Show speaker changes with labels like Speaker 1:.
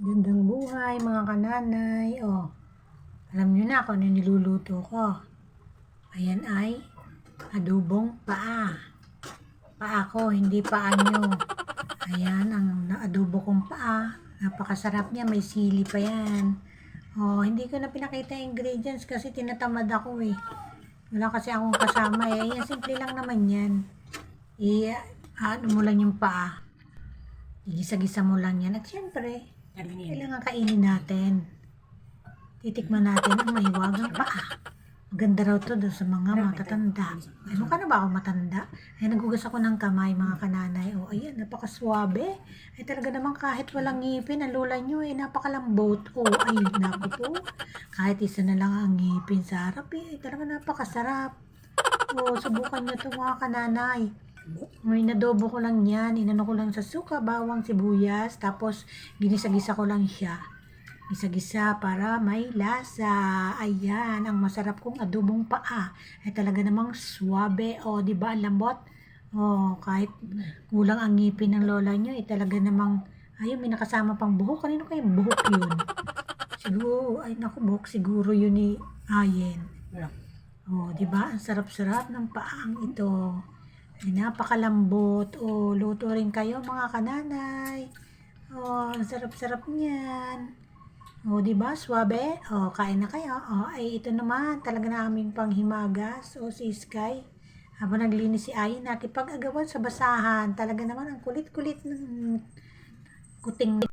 Speaker 1: Gandang buhay mga kananay. Alam nyo na kung ano niluluto ko. Ayan ay adobong paa. Paa ko, hindi paa nyo. Ayan ang adobo kong paa. Napakasarap niya, may sili pa yan. Hindi ko na pinakita yung ingredients kasi tinatamad ako eh. Wala kasi akong kasama eh. Ayan, simple lang naman yan. Ano mo lang yung paa. Igisa-gisa mo lang yan. At syempre, kailangan kainin natin. Titikman natin ang mahiwagang paa. Maganda raw to doon sa mga matatanda. Ay, mukha na ba ako matanda? Ay, nagugas ako ng kamay, mga kananay. Ayan, napakaswabe. Ay, talaga naman kahit walang ngipin, ang lola nyo, napakalambot. Ay, naku po. Kahit isa na lang ang ngipin sa harap, ay, talaga napakasarap. Subukan nyo to mga kananay. May nadobo ko lang yan. Inano ko lang sa suka, bawang, sibuyas. Tapos, ginisa-gisa ko lang siya. Gisa-gisa para may lasa. Ayan, ang masarap kong adobong paa. Ay talaga namang swabe. Di ba, ang lambot? Kahit kulang ang ngipin ng lola nyo, talaga namang, ayun, may nakasama pang buhok. Kanino kayong buhok yun? Siguro, ay naku, buhok siguro yun ni Ayen. Di ba? Ang sarap-sarap ng paang ito. Ay, napakalambot. Luto rin kayo mga kananay. Ang sarap-sarap niyan. Di ba? Swabe. Kain na kayo. Ay ito naman, talaga na aming panghimagas. Si Sky. Habang naglinis si Ayin, nakipag-agawan sa basahan. Talaga naman ang kulit-kulit ng kuting